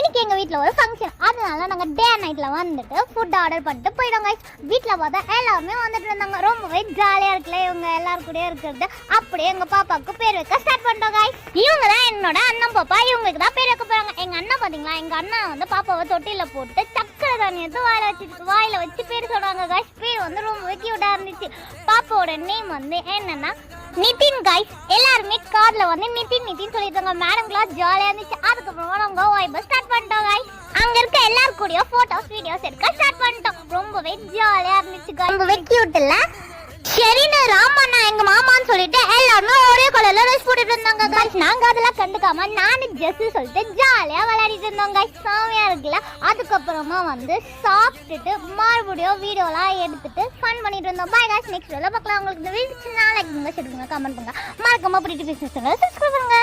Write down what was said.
இன்னைக்கு எங்க வீட்ல ஒரு ஃபங்க்ஷன், அதனால நாங்க டே அண்ட் நைட்ல வந்துட்டு ஃபுட் ஆர்டர் பண்ணிட்டு போயிடும் கைஸ். வீட்ல பார்த்தா எல்லாருமே வந்துட்டு இருந்தாங்க. ரொம்பவே ஜாலியா இருக்குல்ல இவங்க எல்லாரும் கூட இருக்கிறது. அப்படியே எங்க பாப்பாவுக்கு பேர் வைக்க ஸ்டார்ட் பண்ணிட்டோம் கைஸ். இவங்க தான் என்னோட அண்ணன் பாப்பா, இவங்களுக்கு தான் பேர் வைக்க போறாங்க. எங்க அண்ணன் பாத்தீங்களா, எங்க அண்ணன் வந்து பாப்பாவை தொட்டில போட்டு சக்கரை தண்ணி எடுத்து வாயில வச்சு பேர் சொன்னாங்க கைஸ். பேர் வந்து ரொம்பவே கியூட்டா இருந்துச்சு. பாப்பாவோட நேம் வந்து என்னன்னா நிதின் கைஸ். எல்லாருமே கார்ல வந்து நிதின் நிதின் சொல்லிட்டாங்க. மேடம் கிளாஸ் ஜாலியா இருந்துச்சு. அதுக்கப்புறமா நாங்க வைப ஸ்டார்ட் பண்ணிட்டோம் கைஸ். அங்க இருக்க எல்லாரும் கூட போட்டோஸ் வீடியோஸ் எடுக்க ஸ்டார்ட் பண்ணிட்டோம். ரொம்பவே ஜாலியா இருந்துச்சு கைஸ். ரொம்பவே கியூட் இல்ல? சரின்னு ராமண்ணா எங்க மாமான்னு சொல்லிட்டு எல்லாருமே ஒரே கலர்ல ட்ரெஸ் போட்டுட்டு இருந்தாங்க கைஸ். நாங்க அதெல்லாம் கண்டுக்காம நானு ஜெஸ் சொல்லிட்டு ஜாலியா விளையாடிட்டு இருந்தோம் கைஸ். சாமியா இருக்குல்ல? அதுக்கப்புறமா வந்து சாப்பிட்டுட்டு மறுபடியும் வீடியோலாம் எடுத்துட்டு ஃபன் பண்ணிட்டு இருந்தோம். பாய் கைஸ், நெக்ஸ்ட் வீடியோல பார்க்கலாம். உங்களுக்கு இந்த வீடியோ லைக் பண்ணுங்க, ஷேர் பண்ணுங்க, கமெண்ட் பண்ணுங்க, மறக்காம பிடிச்சி சப்ஸ்கிரைப் பண்ணுங்க.